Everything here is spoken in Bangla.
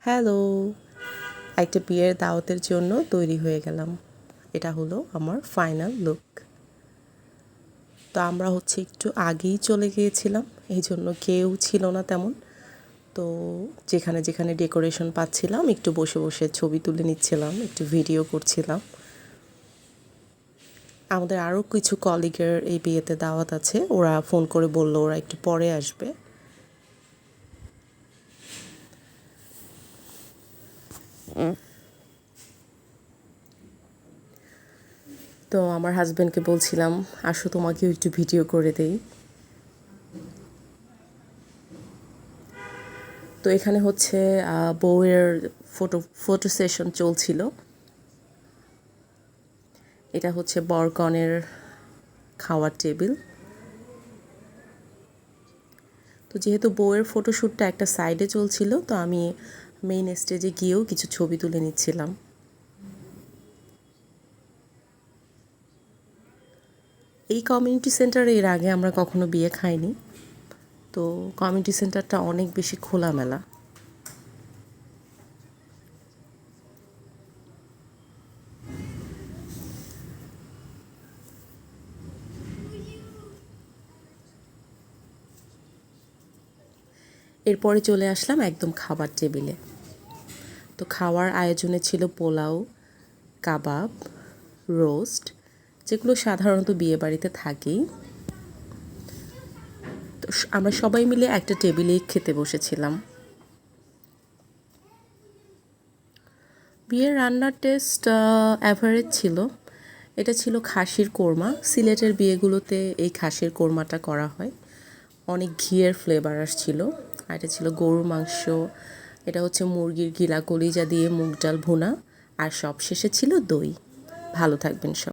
হ্যালো, একটা বিয়ের দাওয়াতের জন্য তৈরি হয়ে গেলাম। এটা হলো আমার ফাইনাল লুক। তো আমরা একটু আগেই চলে গিয়েছিলাম, এই জন্য কেউ ছিল না তেমন। তো যেখানে যেখানে ডেকোরেশন পাচ্ছিলাম একটু বসে বসে ছবি তুলে নিচ্ছিলাম, একটু ভিডিও করছিলাম। আমাদের আরও কিছু কলিগের এই বিয়েতে দাওয়াত আছে, ওরা ফোন করে বললো ওরা একটু পরে আসবে। তো আমার হাজব্যান্ডকে বলছিলাম আসো তোমাকেও একটু ভিডিও করে দেই। তো এখানে বউয়ের ফটো সেশন চলছিল। এটা বরকনের খাওয়ার টেবিল। তো যেহেতু বউয়ের ফটোশ্যুটটা একটা সাইডে চলছিল, তো আমি মেইন স্টেজে গিয়েও কিছু ছবি তুলে নিচ্ছিলাম। এই কমিউনিটি সেন্টারে এর আগে আমরা কখনো বিয়ে খাইনি। তো কমিউনিটি সেন্টারটা অনেক বেশি খোলামেলা। এরপরে চলে আসলাম একদম খাবার টেবিলে। তো খাওয়ার আয়োজনে ছিল পোলাও, কাবাব, রোস্ট, যেগুলো সাধারণত বিয়েবাড়িতে থাকেই। তো আমরা সবাই মিলে একটা টেবিলেই খেতে বসেছিলাম। বিয়ের রান্নার টেস্ট অ্যাভারেজ ছিল। এটা ছিল খাসির কোরমা। সিলেটের বিয়েগুলোতে এই খাসির কোরমাটা করা হয়, অনেক ঘিয়ের ফ্লেভার আসছিল। আর এটা ছিল গরুর মাংস, এটা মুরগির গিলা কলিজা দিয়ে মুগ ডাল ভুনা, আর সব শেষে ছিল দই। ভালো থাকবেন সব।